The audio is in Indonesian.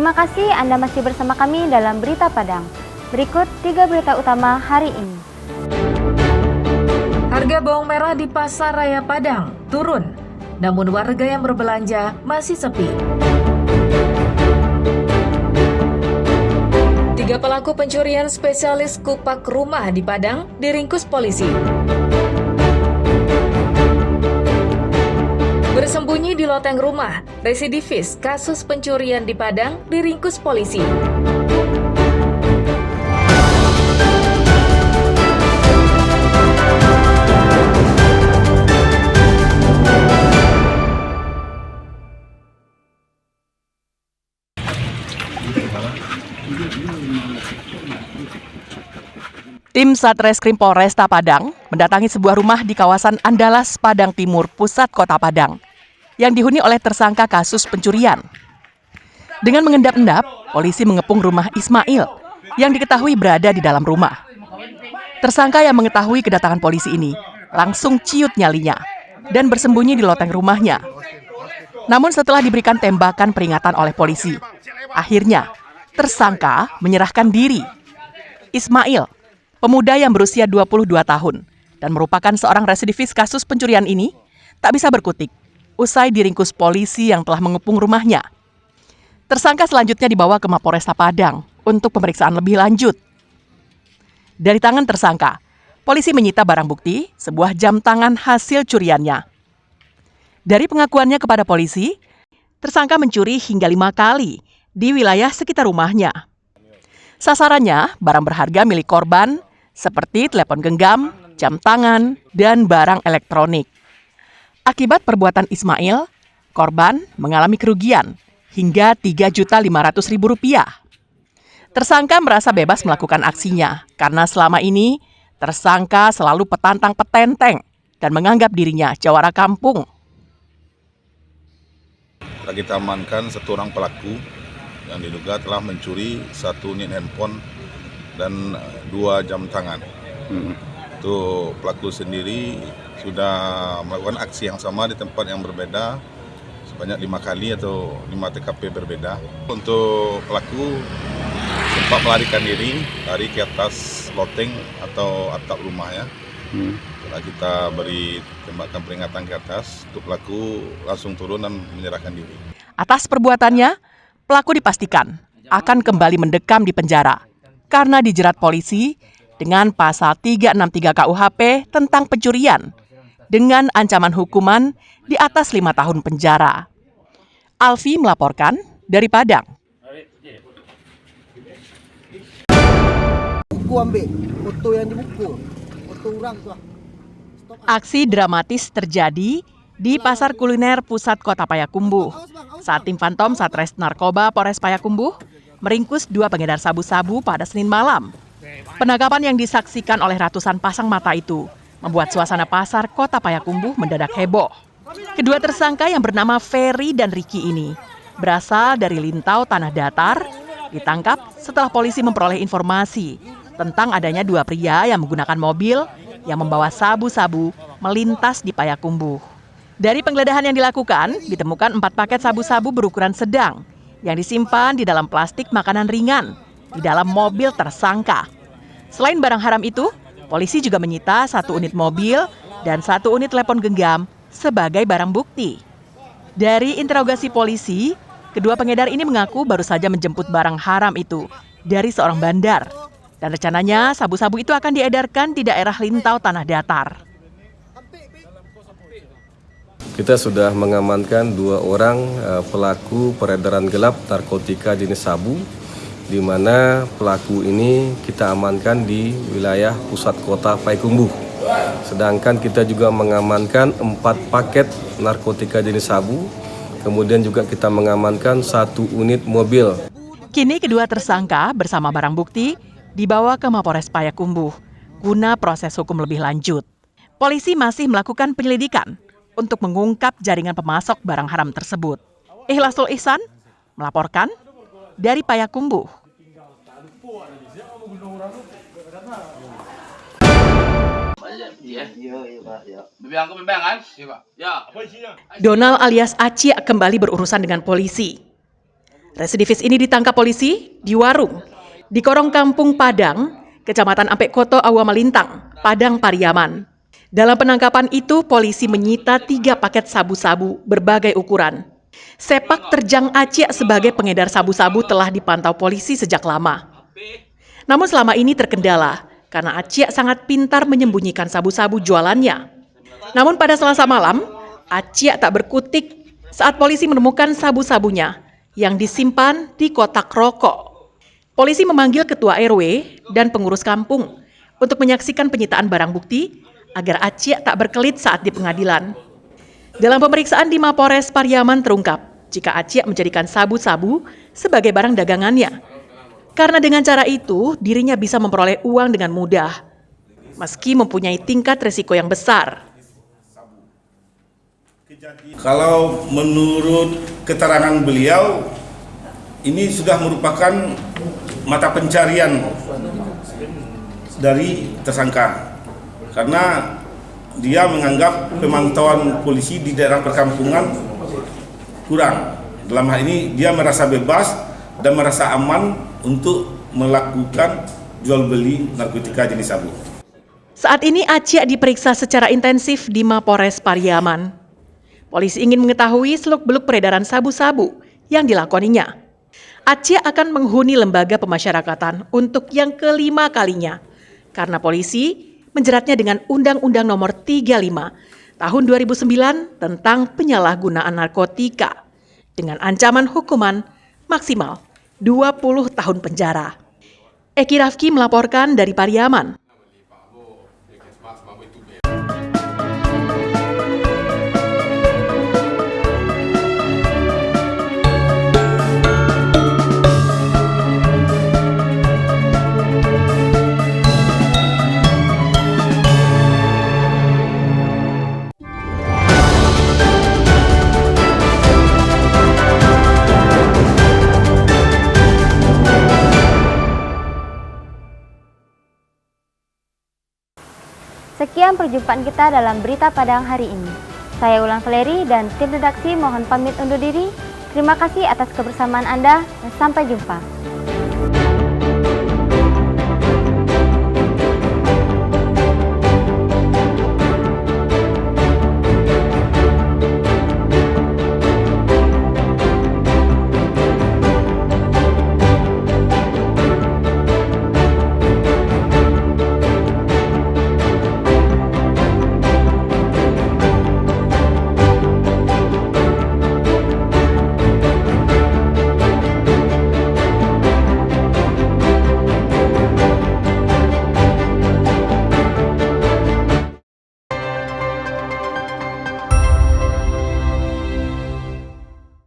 Terima kasih Anda masih bersama kami dalam Berita Padang. Berikut 3 berita utama hari ini. Harga bawang merah di Pasar Raya Padang turun, namun warga yang berbelanja masih sepi. 3 pelaku pencurian spesialis kupak rumah di Padang diringkus polisi. Bersembunyi di loteng rumah, residivis kasus pencurian di Padang diringkus polisi. Tim Satreskrim Polresta Padang mendatangi sebuah rumah di kawasan Andalas, Padang Timur, pusat kota Padang, yang dihuni oleh tersangka kasus pencurian. Dengan mengendap-endap, polisi mengepung rumah Ismail, yang diketahui berada di dalam rumah. Tersangka yang mengetahui kedatangan polisi ini langsung ciut nyalinya dan bersembunyi di loteng rumahnya. Namun setelah diberikan tembakan peringatan oleh polisi, akhirnya tersangka menyerahkan diri. Ismail, pemuda yang berusia 22 tahun dan merupakan seorang residivis kasus pencurian ini, tak bisa berkutik usai diringkus polisi yang telah mengepung rumahnya. Tersangka selanjutnya dibawa ke Mapolresta Padang untuk pemeriksaan lebih lanjut. Dari tangan tersangka, polisi menyita barang bukti, sebuah jam tangan hasil curiannya. Dari pengakuannya kepada polisi, tersangka mencuri hingga 5 kali di wilayah sekitar rumahnya. Sasarannya barang berharga milik korban seperti telepon genggam, jam tangan, dan barang elektronik. Akibat perbuatan Ismail, korban mengalami kerugian hingga Rp3.500.000. Tersangka merasa bebas melakukan aksinya karena selama ini tersangka selalu petantang petenteng dan menganggap dirinya jawara kampung. Kita amankan 1 orang pelaku yang diduga telah mencuri 1 unit handphone dan 2 jam tangan. Itu pelaku sendiri sudah melakukan aksi yang sama di tempat yang berbeda sebanyak 5 kali atau 5 TKP berbeda. Untuk pelaku sempat melarikan diri dari ke atas loteng atau atap rumah ya. Setelah kita beri tembakan peringatan ke atas, untuk pelaku langsung turun dan menyerahkan diri. Atas perbuatannya, pelaku dipastikan akan kembali mendekam di penjara karena dijerat polisi dengan pasal 363 KUHP tentang pencurian dengan ancaman hukuman di atas 5 tahun penjara. Alfi melaporkan dari Padang. Buku ambil, foto yang di buku, foto orang tuh. Aksi dramatis terjadi di Pasar Kuliner Pusat Kota Payakumbuh saat tim Phantom Satres Narkoba Polres Payakumbuh meringkus 2 pengedar sabu-sabu pada Senin malam. Penangkapan yang disaksikan oleh ratusan pasang mata itu membuat suasana pasar Kota Payakumbuh mendadak heboh. Kedua tersangka yang bernama Ferry dan Ricky ini berasal dari Lintau Tanah Datar, ditangkap setelah polisi memperoleh informasi tentang adanya 2 pria yang menggunakan mobil yang membawa sabu-sabu melintas di Payakumbuh. Dari penggeledahan yang dilakukan, ditemukan 4 paket sabu-sabu berukuran sedang yang disimpan di dalam plastik makanan ringan di dalam mobil tersangka. Selain barang haram itu, polisi juga menyita 1 unit mobil dan 1 unit telepon genggam sebagai barang bukti. Dari interogasi polisi, kedua pengedar ini mengaku baru saja menjemput barang haram itu dari seorang bandar. Dan rencananya sabu-sabu itu akan diedarkan di daerah Lintau Tanah Datar. Kita sudah mengamankan 2 orang pelaku peredaran gelap narkotika jenis sabu, di mana pelaku ini kita amankan di wilayah pusat kota Payakumbuh. Sedangkan kita juga mengamankan 4 paket narkotika jenis sabu, kemudian juga kita mengamankan 1 unit mobil. Kini kedua tersangka bersama barang bukti dibawa ke Mapolres Payakumbuh guna proses hukum lebih lanjut. Polisi masih melakukan penyelidikan untuk mengungkap jaringan pemasok barang haram tersebut. Ikhlasul Ihsan melaporkan dari Payakumbuh. Donald alias Aci kembali berurusan dengan polisi. Residivis ini ditangkap polisi di warung di Korong Kampung Padang, Kecamatan Ampek Koto Awamalintang, Padang Pariaman. Dalam penangkapan itu, polisi menyita 3 paket sabu-sabu berbagai ukuran. Sepak terjang Acik sebagai pengedar sabu-sabu telah dipantau polisi sejak lama. Namun selama ini terkendala karena Acik sangat pintar menyembunyikan sabu-sabu jualannya. Namun pada Selasa malam, Acik tak berkutik saat polisi menemukan sabu-sabunya yang disimpan di kotak rokok. Polisi memanggil ketua RW dan pengurus kampung untuk menyaksikan penyitaan barang bukti agar Acik tak berkelit saat di pengadilan. Dalam pemeriksaan di Mapores Pariaman terungkap jika Acik menjadikan sabu-sabu sebagai barang dagangannya. Karena dengan cara itu, dirinya bisa memperoleh uang dengan mudah, meski mempunyai tingkat risiko yang besar. Kalau menurut keterangan beliau, ini sudah merupakan mata pencarian dari tersangka. Karena dia menganggap pemantauan polisi di daerah perkampungan kurang. Dalam hal ini dia merasa bebas dan merasa aman untuk melakukan jual beli narkotika jenis sabu. Saat ini Acik diperiksa secara intensif di Mapores Pariaman. Polisi ingin mengetahui seluk-beluk peredaran sabu-sabu yang dilakoninya. Acik akan menghuni lembaga pemasyarakatan untuk yang kelima kalinya karena polisi menjeratnya dengan Undang-Undang Nomor 35 Tahun 2009 tentang penyalahgunaan narkotika dengan ancaman hukuman maksimal 20 tahun penjara. Eki Rafki melaporkan dari Pariaman. Sekian perjumpaan kita dalam Berita Padang hari ini. Saya Ulan Valeri dan tim redaksi mohon pamit undur diri. Terima kasih atas kebersamaan Anda dan sampai jumpa.